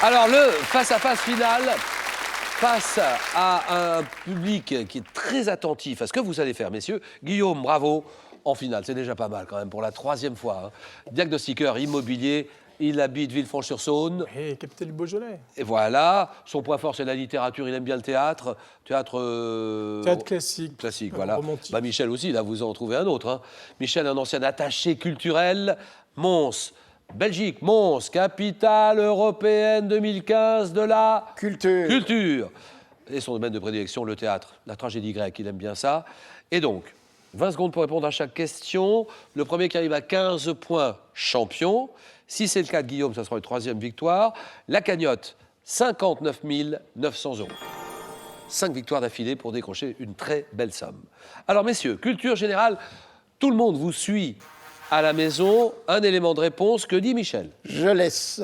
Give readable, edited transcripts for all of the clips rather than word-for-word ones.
Alors, le face-à-face final, face à un public qui est très attentif à ce que vous allez faire, messieurs. Guillaume, bravo, en finale, c'est déjà pas mal quand même, pour la 3e fois. Hein. Diagnostiqueur immobilier, il habite Villefranche-sur-Saône. Et capitaine du Beaujolais. Et voilà, son point fort, c'est la littérature, il aime bien le théâtre. Théâtre Classique. Classique, voilà. Romantique. Bah, Michel aussi, là, vous en trouvez un autre. Hein. Michel, un ancien attaché culturel. Mons, Belgique, Mons, capitale européenne 2015 de la culture. Et son domaine de prédilection, le théâtre, la tragédie grecque, il aime bien ça. Et donc, 20 secondes pour répondre à chaque question. Le premier qui arrive à 15 points, champion. Si c'est le cas de Guillaume, ça sera une 3e victoire. La cagnotte, 59 900 €. 5 victoires d'affilée pour décrocher une très belle somme. Alors, messieurs, culture générale, tout le monde vous suit à la maison. Un élément de réponse, que dit Michel? Je laisse.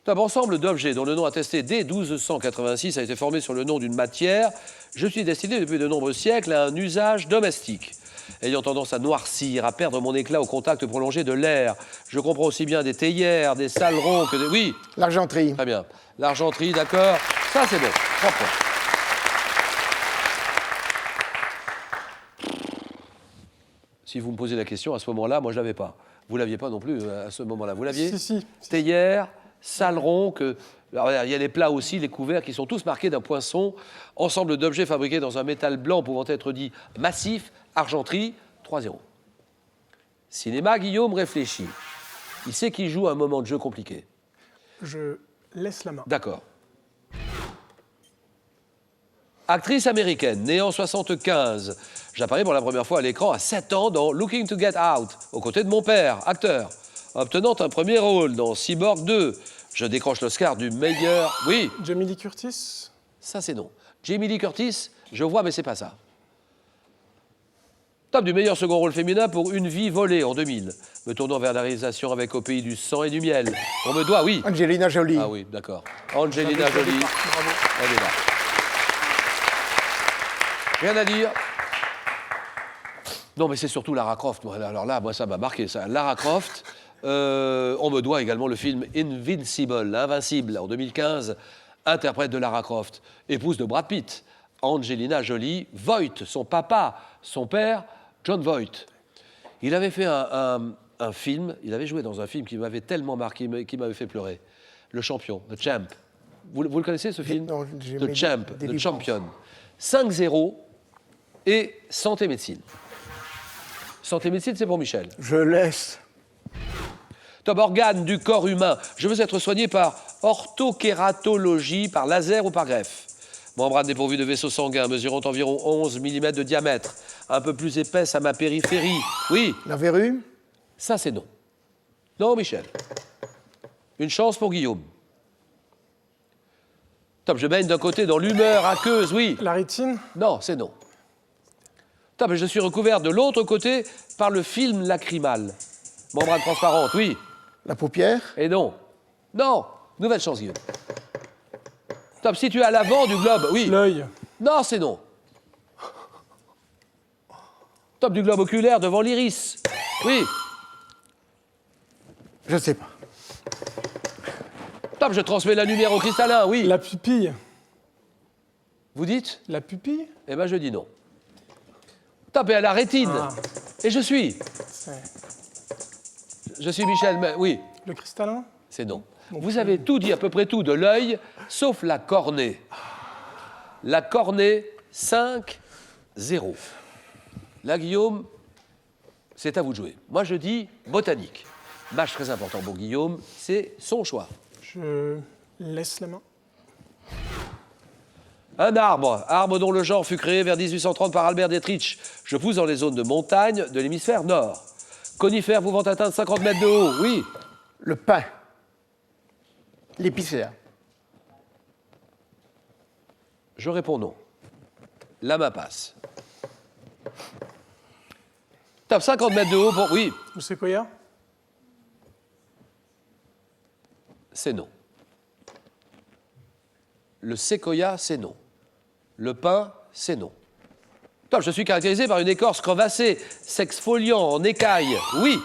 Un ensemble d'objets dont le nom attesté dès 1286 a été formé sur le nom d'une matière. Je suis destiné depuis de nombreux siècles à un usage domestique. Ayant tendance à noircir, à perdre mon éclat au contact prolongé de l'air. Je comprends aussi bien des théières, des salerons que des... Oui. L'argenterie. Très bien. L'argenterie, d'accord. Ça, c'est bon. 3 points. Si vous me posez la question, à ce moment-là, moi, je ne l'avais pas. Vous ne l'aviez pas non plus à ce moment-là. Vous l'aviez? Si. Théière, saleron, que... Alors, il y a les plats aussi, les couverts, qui sont tous marqués d'un poinçon. Ensemble d'objets fabriqués dans un métal blanc pouvant être dit massif. Argenterie, 3-0. Cinéma, Guillaume réfléchit. Il sait qu'il joue un moment de jeu compliqué. Je laisse la main. D'accord. Actrice américaine, née en 75. J'apparais pour la première fois à l'écran à 7 ans dans Looking to Get Out, aux côtés de mon père, acteur. Obtenant un premier rôle dans Cyborg 2. Je décroche l'Oscar du meilleur... Oui. Jamie Lee Curtis. Ça, c'est non. Jamie Lee Curtis, je vois, mais c'est pas ça. Top du meilleur second rôle féminin pour Une vie volée en 2000. Me tournant vers la réalisation avec Au pays du sang et du miel. On me doit, oui. Angelina Jolie. Ah oui, d'accord. Angelina Jolie. Bravo. Elle est là. Rien à dire. Non, mais c'est surtout Lara Croft. Alors là, moi, ça m'a marqué, ça. Lara Croft. On me doit également le film Invincible, l'Invincible, en 2015. Interprète de Lara Croft. Épouse de Brad Pitt. Angelina Jolie. Voight, son papa, son père, John Voight. Il avait fait un film, il avait joué dans un film qui m'avait tellement marqué, qui m'avait fait pleurer. Le Champion, The Champ. Vous le connaissez, ce film? Non, The Champ, The Champion. 5-0 et Santé Médecine. Santé Médecine, c'est pour Michel. Je laisse. Top organe du corps humain. Je veux être soigné par orthokératologie, par laser ou par greffe. Membrane dépourvue de vaisseaux sanguins, mesurant environ 11 mm de diamètre. Un peu plus épaisse à ma périphérie. Oui. La verrue. Ça, c'est non. Non, Michel. Une chance pour Guillaume. Top, je baigne d'un côté dans l'humeur aqueuse, oui. La rétine. Non, c'est non. Top, je suis recouvert de l'autre côté par le film lacrymal. Membrane transparente, oui. La paupière. Et non. Non. Nouvelle chance, Guillaume. Top, situé à l'avant du globe, oui. L'œil. Non, c'est non. Top du globe oculaire devant l'iris. Oui. Je sais pas. Top, je transmets la lumière au cristallin, oui. La pupille. Vous dites? La pupille. Eh bien, je dis non. Top, et à la rétine. Ah. Et je suis. Je suis Michel, mais oui. Le cristallin. C'est non. Vous avez tout dit, à peu près tout, de l'œil, sauf la cornée. La cornée, 5-0. Là, Guillaume, c'est à vous de jouer. Moi, je dis botanique. Match très important pour Guillaume, c'est son choix. Je laisse la main. Un arbre dont le genre fut créé vers 1830 par Albert Dietrich. Je pousse dans les zones de montagne de l'hémisphère nord. Conifère pouvant atteindre 50 mètres de haut, oui. Le pin. L'épicéa. Je réponds non. La main passe. Top, 50 mètres de haut pour... Oui, Le séquoia. c'est non. Le séquoia, c'est non. Le pin, c'est non. Top, je suis caractérisé par une écorce crevassée, s'exfoliant en écailles. Oui.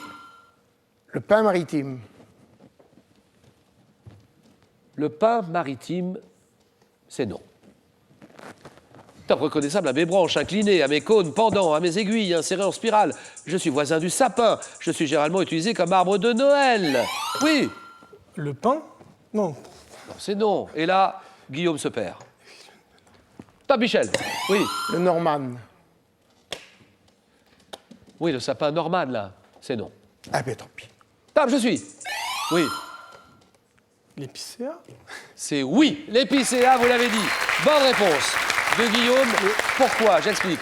Le pin maritime. Le pain maritime, c'est non. Top reconnaissable à mes branches inclinées, à mes cônes pendants, à mes aiguilles insérées en spirale. Je suis voisin du sapin. Je suis généralement utilisé comme arbre de Noël. Oui. Le pain? Non. Non, c'est non. Et là, Guillaume se perd. Top Michel. Oui. Le Norman. Oui, le sapin Norman, là. C'est non. Ah ben tant pis. Top, je suis. Oui. L'épicéa? C'est oui. L'épicéa, vous l'avez dit. Bonne réponse de Guillaume. Pourquoi? J'explique.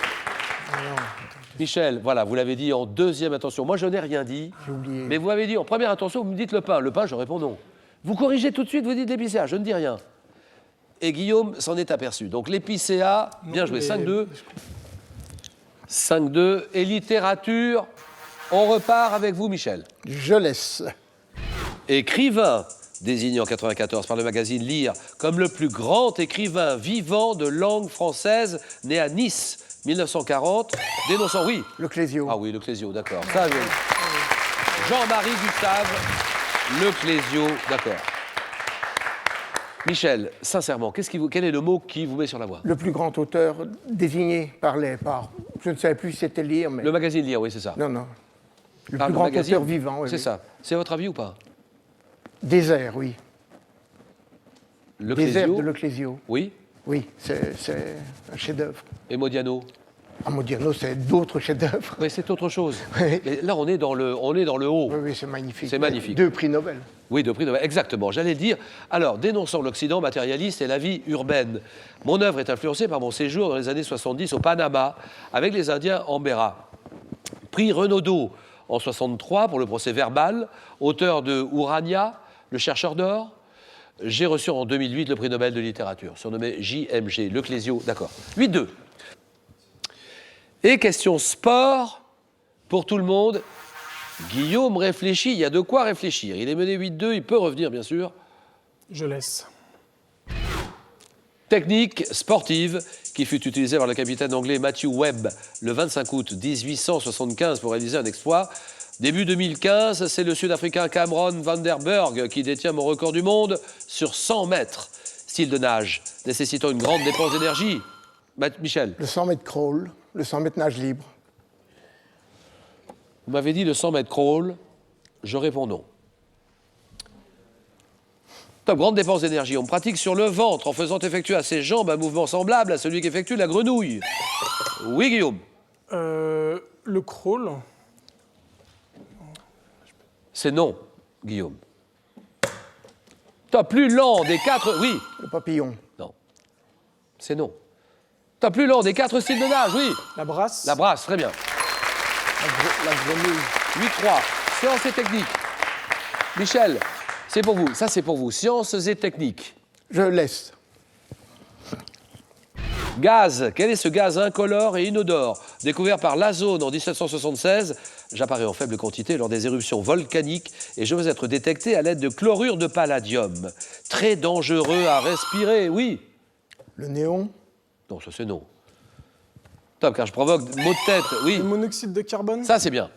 Michel, voilà, vous l'avez dit en deuxième intention. Moi, je n'ai rien dit. J'ai oublié. Mais vous m'avez dit en première intention, vous me dites le pain. Le pain, je réponds non. Vous corrigez tout de suite, vous dites l'épicéa. Je ne dis rien. Et Guillaume s'en est aperçu. Donc l'épicéa, bien joué. 5-2. 5-2. Et littérature, on repart avec vous, Michel. Je laisse. Écrivain, désigné en 1994 par le magazine Lire comme le plus grand écrivain vivant de langue française, né à Nice, 1940, dénonçant, oui. Le Clésio. Ah oui, le Clésio, d'accord. Ça, oui. Jean-Marie Gustave, le Clésio, d'accord. Michel, sincèrement, quel est le mot qui vous met sur la voie? Le plus grand auteur désigné par je ne savais plus si c'était Lire, mais... Le magazine Lire, oui, c'est ça. Non, non. Le Par plus le grand magazine, auteur vivant, oui. C'est oui. ça. C'est votre avis ou pas? Désert, oui. Le Désert Clésio, de Le Clésio. oui. Oui, c'est un chef-d'œuvre. Et Modiano? À Modiano, c'est d'autres chefs-d'œuvre. Oui, c'est autre chose. Oui. Mais là, on est dans le haut. Oui, oui, c'est magnifique. C'est magnifique. 2 prix Nobel. Oui, de prix Nobel, exactement. J'allais le dire. Alors, dénonçant l'Occident matérialiste et la vie urbaine, mon œuvre est influencée par mon séjour dans les années 70 au Panama avec les Indiens Embera. Prix Renaudot en 63 pour le procès verbal, auteur de Urania, le chercheur d'or. J'ai reçu en 2008 le prix Nobel de littérature, surnommé JMG, le Clésio, d'accord. 8-2. Et question sport pour tout le monde. Guillaume réfléchit, il y a de quoi réfléchir. Il est mené 8-2, il peut revenir bien sûr. Je laisse. Technique sportive qui fut utilisée par le capitaine anglais Matthew Webb le 25 août 1875 pour réaliser un exploit. Début 2015, c'est le Sud-Africain Cameron van der Burg qui détient mon record du monde sur 100 mètres. Style de nage nécessitant une grande dépense d'énergie. Michel, Le 100 mètres crawl, le 100 mètres nage libre. vous m'avez dit le 100 mètres crawl, je réponds non. Top, grande dépense d'énergie. On pratique sur le ventre en faisant effectuer à ses jambes un mouvement semblable à celui qu'effectue la grenouille. Oui, Guillaume. Le crawl. C'est non, Guillaume. Top, plus lent des 4... Oui. Le papillon. Non. C'est non. Top, plus lent des 4 styles de nage, oui. La brasse. La brasse, très bien. La grenouille. 8-3. Sciences et techniques. Michel, c'est pour vous. Ça, c'est pour vous. Sciences et techniques. Je laisse. Gaz. Quel est ce gaz incolore et inodore découvert par l'Azone en 1776? J'apparais en faible quantité lors des éruptions volcaniques et je veux être détecté à l'aide de chlorure de palladium. Très dangereux à respirer, oui. Le néon. Non, ça c'est non. Top, car je provoque maux de tête, oui. Le monoxyde de carbone. Ça c'est bien.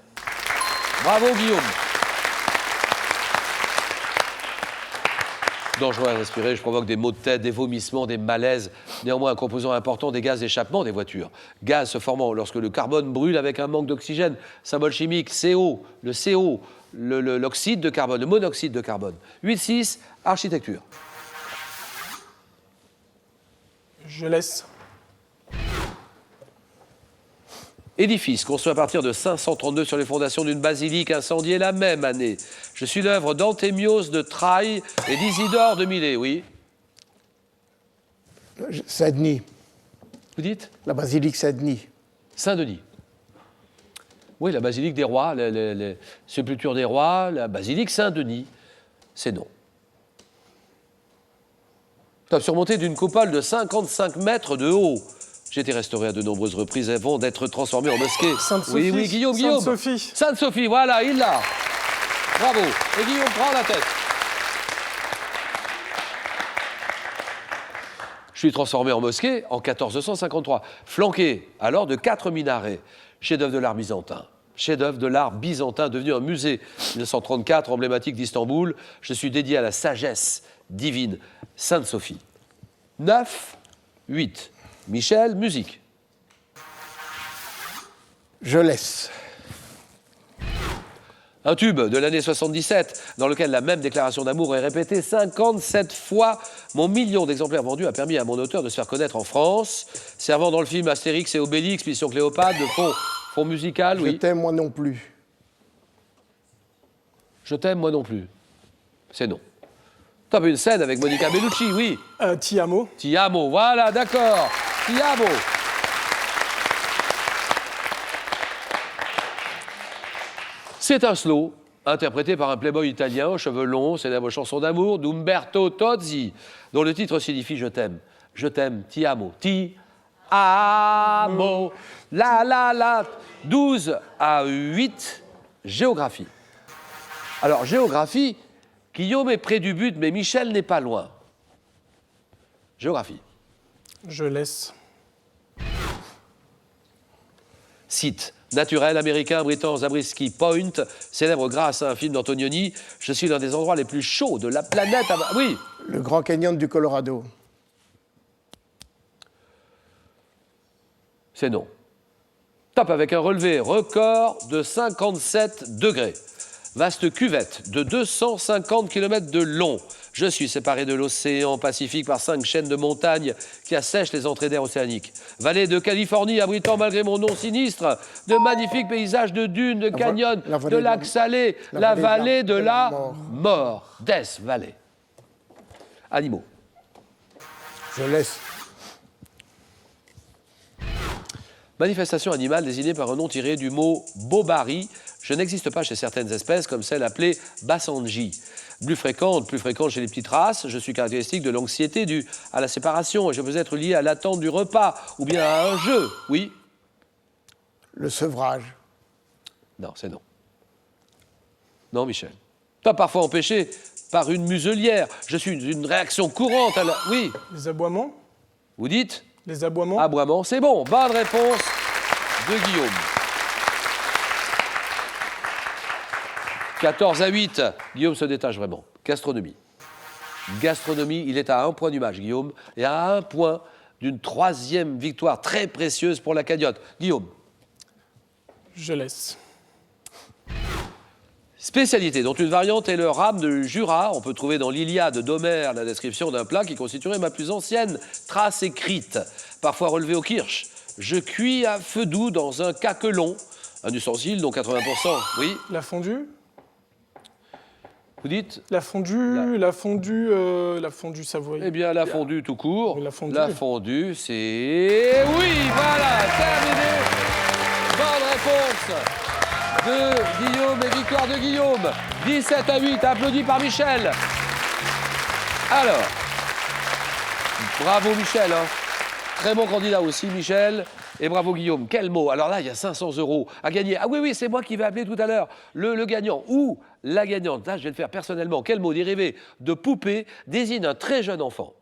Bravo Guillaume. Dangereux à respirer, je provoque des maux de tête, des vomissements, des malaises. Néanmoins, un composant important des gaz d'échappement des voitures. Gaz se formant lorsque le carbone brûle avec un manque d'oxygène. Symbole chimique, CO, le CO, l'oxyde de carbone, le monoxyde de carbone. 8-6, architecture. Je laisse. Édifice construit à partir de 532 sur les fondations d'une basilique incendiée la même année. Je suis l'œuvre d'Antémios de Trailles et d'Isidore de Milet, oui. Saint-Denis. Vous dites La basilique Saint-Denis. Saint-Denis. Oui, la basilique des rois, les sépultures des rois, la basilique Saint-Denis. C'est non. Top, surmonté d'une coupole de 55 mètres de haut. J'ai été restauré à de nombreuses reprises avant d'être transformé en mosquée. Sainte-Sophie. Oui, Guillaume. Sainte-Sophie. Sainte-Sophie, voilà, il l'a. Bravo. Et Guillaume prend la tête. Je suis transformé en mosquée en 1453, flanqué alors de 4 minarets, chef-d'œuvre de l'art byzantin. chef-d'œuvre de l'art byzantin devenu un musée 1934 emblématique d'Istanbul. Je suis dédié à la sagesse divine Sainte Sophie. 9, 8. Michel, musique. Je laisse. Un tube de l'année 77, dans lequel la même déclaration d'amour est répétée 57 fois. Mon million d'exemplaires vendus a permis à mon auteur de se faire connaître en France, servant dans le film Astérix et Obélix, Mission Cléopâtre, de fond musical, oui. Je t'aime, moi non plus. Je t'aime, moi non plus. C'est non. Top, une scène avec Monica Bellucci, oui. Ti amo. Ti amo, voilà, d'accord. Ti amo. C'est un slow, interprété par un playboy italien aux cheveux longs, célèbre chanson d'amour d'Umberto Tozzi, dont le titre signifie « Je t'aime, ti amo, ti amo, la la la ». 12 à 8, géographie. Alors, géographie, Guillaume est près du but, mais Michel n'est pas loin. Géographie. Je laisse. Site naturel américain, Britain, Zabriskie Point, célèbre grâce à un film d'Antonioni. Je suis l'un des endroits les plus chauds de la planète. Oui. Le Grand Canyon du Colorado. C'est non. Top avec un relevé record de 57 degrés. Vaste cuvette de 250 km de long. Je suis séparé de l'océan Pacifique par 5 chaînes de montagnes qui assèchent les entrées d'air océaniques. Vallée de Californie abritant, malgré mon nom sinistre, de magnifiques paysages de dunes, de canyons, de lacs salés. La vallée de la mort. Death Valley. Animaux. Je laisse. Manifestation animale désignée par un nom tiré du mot bobari. Je n'existe pas chez certaines espèces, comme celle appelée Basanji. Plus fréquente chez les petites races. Je suis caractéristique de l'anxiété due à la séparation. Et je peux être lié à l'attente du repas ou bien à un jeu. Oui. Le sevrage. Non, c'est non. Non, Michel. Pas parfois empêché par une muselière. Je suis une réaction courante à la... Oui. Les aboiements. Vous dites? Les aboiements. Aboiement, c'est bon. Bonne réponse de Guillaume. 14 à 8. Guillaume se détache vraiment. Gastronomie. Gastronomie, il est à 1 point du match, Guillaume, et à 1 point d'une 3e victoire très précieuse pour la cagnotte. Guillaume. Je laisse. Spécialité, dont une variante est le rame de Jura. On peut trouver dans l'Iliade d'Homère la description d'un plat qui constituerait ma plus ancienne trace écrite, parfois relevée au kirsch. Je cuis à feu doux dans un caquelon, un ustensile dont 80%, oui. La fondue. Vous dites? La fondue savoyarde. Eh bien, la fondue tout court. La fondue. La fondue, c'est... Oui, voilà, terminé. Bonne réponse de Guillaume et victoire de Guillaume. 17 à 8, applaudi par Michel. Alors, bravo Michel, hein. Très bon candidat aussi, Michel. Et bravo Guillaume. Quel mot. Alors là, il y a 500 € à gagner. Ah oui, c'est moi qui vais appeler tout à l'heure le gagnant ou la gagnante. Là, je vais le faire personnellement. Quel mot dérivé de poupée désigne un très jeune enfant?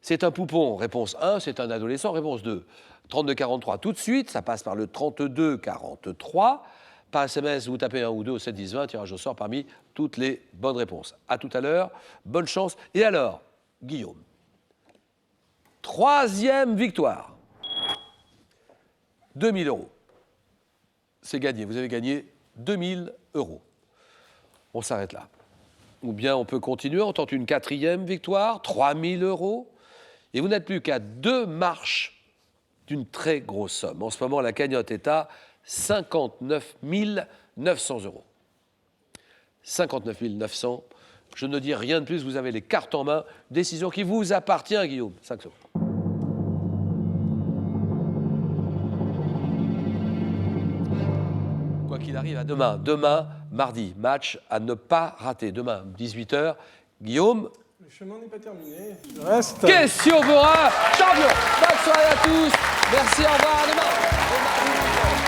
C'est un poupon, réponse 1. C'est un adolescent, réponse 2. 32-43 tout de suite. Ça passe par le 32-43. Par SMS, vous tapez 1 ou 2 au 7-10-20. Tirage au sort parmi toutes les bonnes réponses. À tout à l'heure. Bonne chance. Et alors, Guillaume. 3e victoire. 2 000 €. C'est gagné. Vous avez gagné 2 000 €. On s'arrête là. Ou bien on peut continuer. On tente une 4e victoire. 3 000 €. Et vous n'êtes plus qu'à 2 marches d'une très grosse somme. En ce moment, la cagnotte est à 59 900 €. 59 900. Je ne dis rien de plus. Vous avez les cartes en main. Décision qui vous appartient, Guillaume. 5 secondes. Quoi qu'il arrive, à demain. Demain, mardi, match à ne pas rater. Demain, 18h. Guillaume. Le chemin n'est pas terminé. Je reste. Question pour un champion. Bonne soirée à tous. Merci, au revoir, à demain.